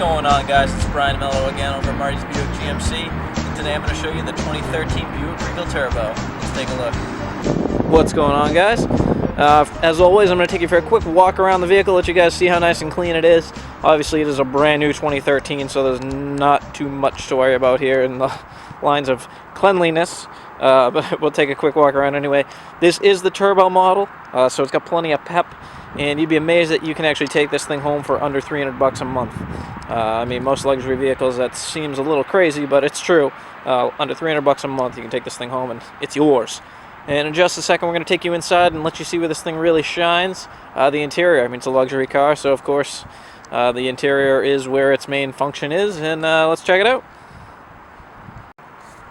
going on, guys? It's Brian Mello again over at Martys Buick GMC, and today I'm going to show you the 2013 Buick Regal Turbo. Let's take a look. What's going on, guys? As always, I'm going to take you for a quick walk around the vehicle, let you guys see how nice and clean it is. Obviously, it is a brand new 2013, so there's not too much to worry about here in the lines of cleanliness. But we'll take a quick walk around anyway. This is the turbo model, so it's got plenty of pep, and you'd be amazed that you can actually take this thing home for under $300 a month. I mean, most luxury vehicles, that seems a little crazy, but it's true. Under $300 a month, you can take this thing home and it's yours. And in just a second, we're going to take you inside and let you see where this thing really shines. The interior, I mean, it's a luxury car, so of course the interior is where its main function is, and let's check it out.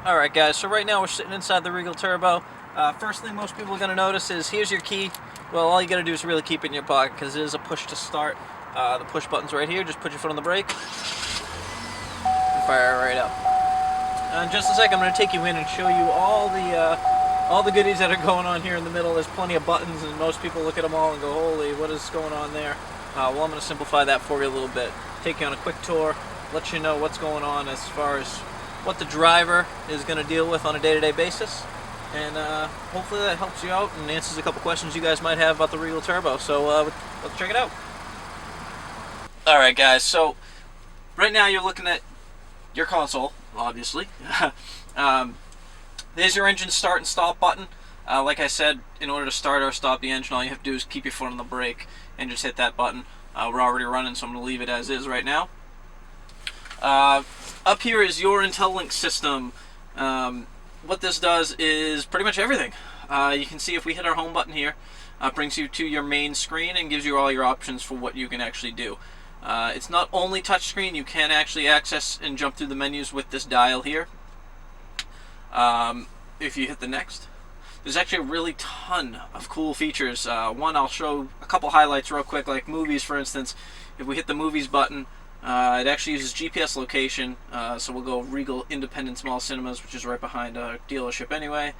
Alright guys, so right now we're sitting inside the Regal Turbo. First thing most people are going to notice is, here's your key. Well, all you got to do is really keep it in your pocket, because it is a push to start. The push button's right here, just put your foot on the brake, and fire it right up. In just a second, I'm going to take you in and show you all the goodies that are going on here in the middle. There's plenty of buttons, and most people look at them all and go, holy, what is going on there? Well, I'm going to simplify that for you a little bit. Take you on a quick tour, let you know what's going on as far as what the driver is going to deal with on a day-to-day basis, and hopefully that helps you out and answers a couple questions you guys might have about the Regal Turbo. So let's check it out. Alright guys, so right now you're looking at your console, obviously. There's your engine start and stop button. Like I said, in order to start or stop the engine, all you have to do is keep your foot on the brake and just hit that button. We're already running, so I'm going to leave it as is right now. Up here is your IntelliLink system. What this does is pretty much everything. You can see if we hit our home button here, brings you to your main screen and gives you all your options for what you can actually do. It's not only touchscreen, you can actually access and jump through the menus with this dial here. If you hit the next, there's actually a really ton of cool features. One, I'll show a couple highlights real quick, like movies, for instance. If we hit the movies button, it actually uses GPS location, so we'll go Regal Independent Small Cinemas, which is right behind our dealership anyway,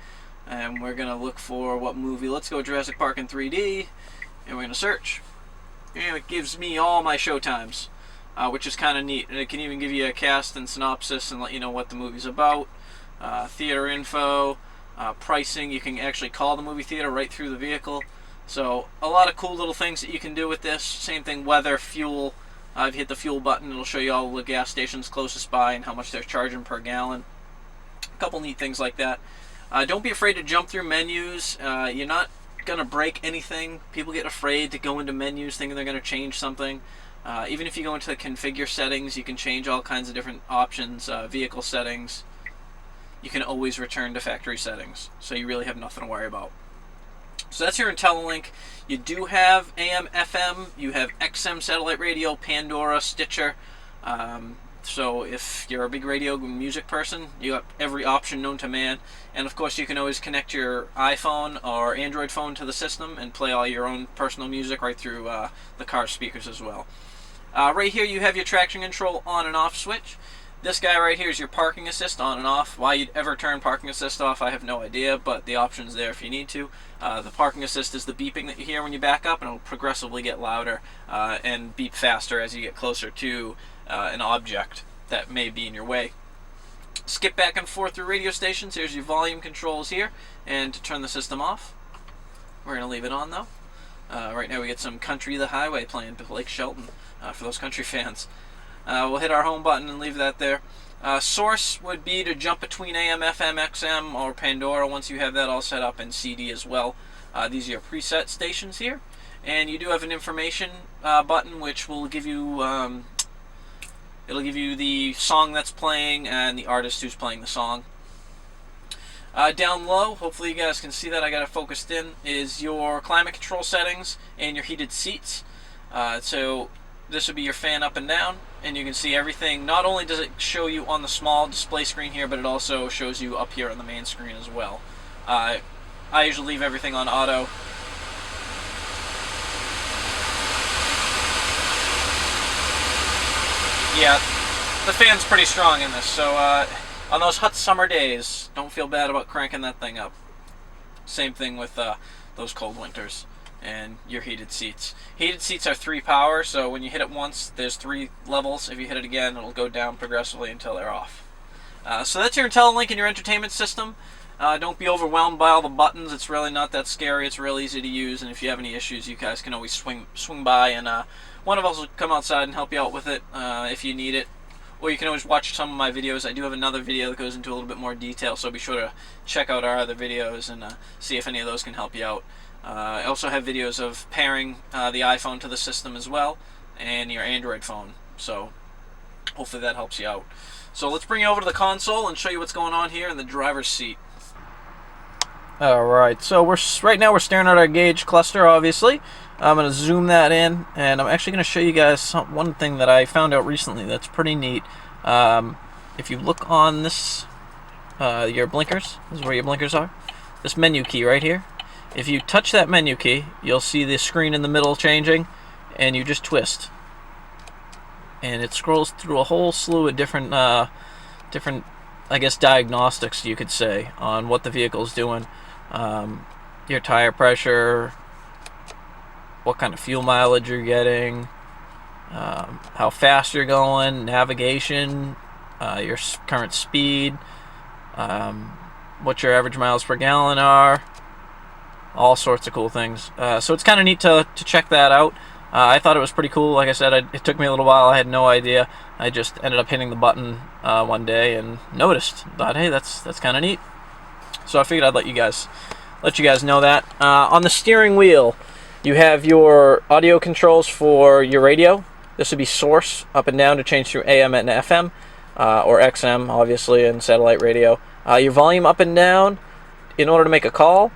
and we're going to look for what movie. Let's go Jurassic Park in 3D, and we're going to search. And it gives me all my show times, which is kind of neat, and it can even give you a cast and synopsis and let you know what the movie's about. Theater info, pricing. You can actually call the movie theater right through the vehicle. So a lot of cool little things that you can do with this. Same thing, weather, fuel. If you hit the fuel button, it'll show you all the gas stations closest by and how much they're charging per gallon. A couple neat things like that. Don't be afraid to jump through menus. You're not going to break anything. People get afraid to go into menus thinking they're going to change something. Even if you go into the configure settings, you can change all kinds of different options, vehicle settings. You can always return to factory settings, so you really have nothing to worry about. So that's your IntelliLink. You do have AM, FM, you have XM satellite radio, Pandora, Stitcher. So if you're a big radio music person, you got every option known to man. And of course you can always connect your iPhone or Android phone to the system and play all your own personal music right through the car speakers as well. Right here you have your traction control on and off switch. This guy right here is your parking assist on and off. Why you'd ever turn parking assist off, I have no idea, but the option's there if you need to. The parking assist is the beeping that you hear when you back up, and it'll progressively get louder and beep faster as you get closer to an object that may be in your way. Skip back and forth through radio stations. Here's your volume controls here, and to turn the system off, we're going to leave it on though. Right now we get some Country the Highway playing, Blake Shelton, for those country fans. We'll hit our home button and leave that there. Source would be to jump between AM, FM, XM, or Pandora once you have that all set up, and CD as well. These are your preset stations here. And you do have an information button, which will give you, it'll give you the song that's playing and the artist who's playing the song. Down low, hopefully you guys can see that, I got it focused in, is your climate control settings and your heated seats. So this would be your fan up and down, and you can see everything. Not only does it show you on the small display screen here, but it also shows you up here on the main screen as well. I usually leave everything on auto. Yeah, the fan's pretty strong in this, so on those hot summer days, don't feel bad about cranking that thing up. Same thing with those cold winters. and your heated seats. Heated seats are 3 power, so when you hit it once, there's 3 levels. If you hit it again, it'll go down progressively until they're off. So that's your IntelliLink and your entertainment system. Don't be overwhelmed by all the buttons. It's really not that scary. It's real easy to use, and if you have any issues, you guys can always swing by, and one of us will come outside and help you out with it if you need it. Or you can always watch some of my videos. I do have another video that goes into a little bit more detail, so be sure to check out our other videos and see if any of those can help you out. I also have videos of pairing the iPhone to the system as well, and your Android phone, so hopefully that helps you out. So let's bring you over to the console and show you what's going on here in the driver's seat. Alright, so right now we're staring at our gauge cluster, obviously. I'm going to zoom that in, and I'm actually going to show you guys one thing that I found out recently that's pretty neat. If you look on this, your blinkers, this is where your blinkers are, this menu key right here. If you touch that menu key, you'll see the screen in the middle changing, and you just twist. And it scrolls through a whole slew of different, I guess, diagnostics, you could say, on what the vehicle's doing. Your tire pressure, what kind of fuel mileage you're getting, how fast you're going, navigation, your current speed, what your average miles per gallon are, all sorts of cool things. So it's kind of neat to check that out. I thought it was pretty cool. Like I said, it took me a little while. I had no idea. I just ended up hitting the button one day and noticed. Thought, hey, that's kind of neat. So I figured I'd let you guys know that. On the steering wheel, you have your audio controls for your radio. This would be source up and down to change through AM and FM, or XM, obviously, and satellite radio. Your volume up and down in order to make a call.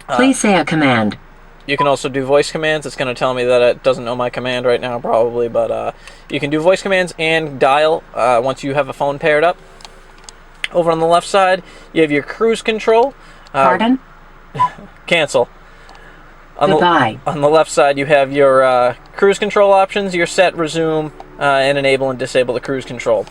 Please say a command. You can also do voice commands. It's going to tell me that it doesn't know my command right now, probably, but you can do voice commands and dial once you have a phone paired up. Over on the left side, you have your cruise control. Pardon? Cancel. Goodbye. On the left side, you have your cruise control options, your set, resume, and enable and disable the cruise control.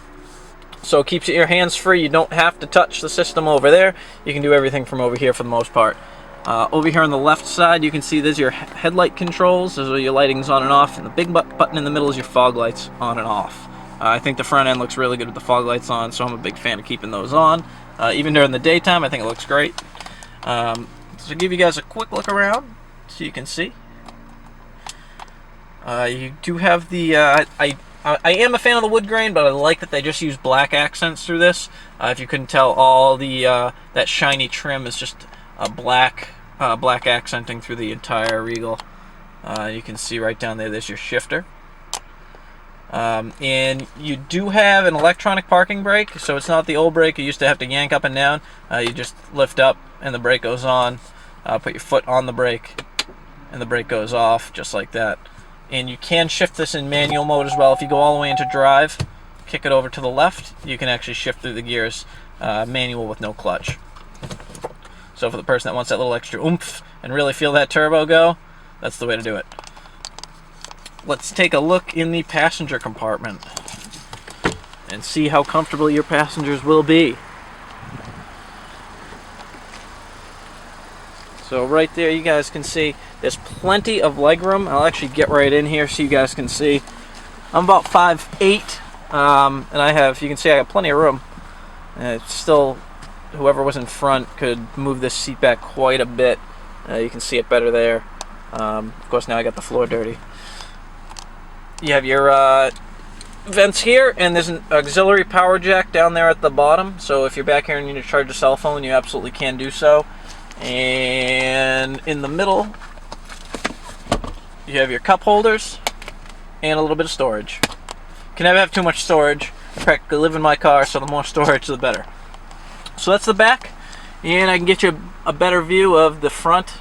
So it keeps your hands free. You don't have to touch the system over there. You can do everything from over here for the most part. Over here on the left side, you can see there's your headlight controls. Those are your lightings on and off, and the big button in the middle is your fog lights on and off. I think the front end looks really good with the fog lights on, so I'm a big fan of keeping those on. Even during the daytime, I think it looks great. So I'll give you guys a quick look around so you can see. You do have the... I am a fan of the wood grain, but I like that they just use black accents through this. If you couldn't tell, all the that shiny trim is just a black accenting through the entire Regal. You can see right down there's your shifter. And you do have an electronic parking brake, so it's not the old brake you used to have to yank up and down. You just lift up and the brake goes on. Put your foot on the brake and the brake goes off, just like that. And you can shift this in manual mode as well. If you go all the way into drive, kick it over to the left, you can actually shift through the gears manual with no clutch. So for the person that wants that little extra oomph and really feel that turbo go, that's the way to do it. Let's take a look in the passenger compartment and see how comfortable your passengers will be. So right there you guys can see there's plenty of legroom. I'll actually get right in here so you guys can see. I'm about 5'8", and I have, you can see I got plenty of room. It's still, whoever was in front could move this seat back quite a bit. You can see it better there. Of course now I got the floor dirty. You have your vents here, and there's an auxiliary power jack down there at the bottom, so if you're back here and you need to charge your cell phone, you absolutely can do so. And in the middle you have your cup holders and a little bit of storage. You can never have too much storage. I practically live in my car, so the more storage the better. So that's the back, and I can get you a better view of the front.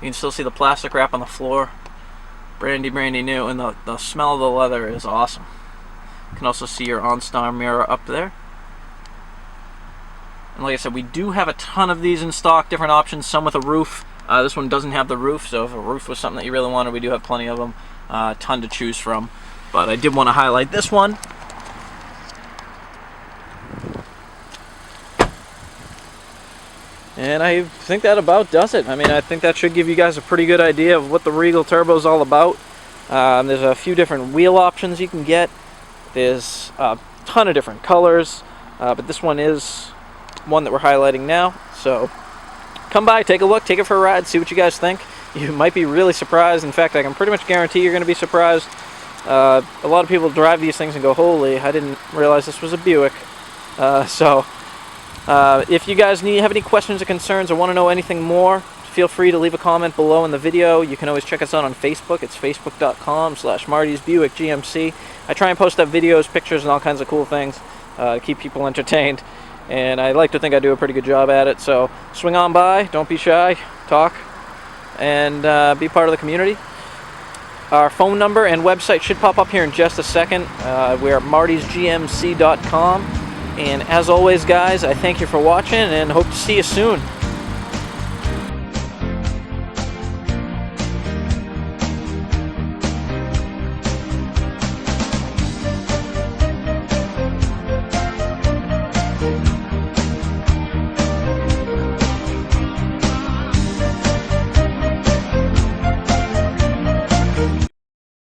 You can still see the plastic wrap on the floor. Brandy new, and the smell of the leather is awesome. You can also see your OnStar mirror up there. And like I said, we do have a ton of these in stock, different options, some with a roof. This one doesn't have the roof, so if a roof was something that you really wanted, we do have plenty of them. A ton to choose from. But I did want to highlight this one. And I think that about does it. I mean, I think that should give you guys a pretty good idea of what the Regal Turbo is all about. There's a few different wheel options you can get. There's a ton of different colors, but this one is one that we're highlighting now. So come by, take a look, take it for a ride, see what you guys think. You might be really surprised. In fact, I can pretty much guarantee you're going to be surprised. A lot of people drive these things and go, holy, I didn't realize this was a Buick. If you guys have any questions or concerns or want to know anything more, feel free to leave a comment below in the video. You can always check us out on Facebook. It's facebook.com/MartysBuickGMC. I try and post up videos, pictures, and all kinds of cool things to keep people entertained. And I like to think I do a pretty good job at it. So swing on by, don't be shy, talk, and be part of the community. Our phone number and website should pop up here in just a second. We're at martysgmc.com. And as always, guys, I thank you for watching and hope to see you soon.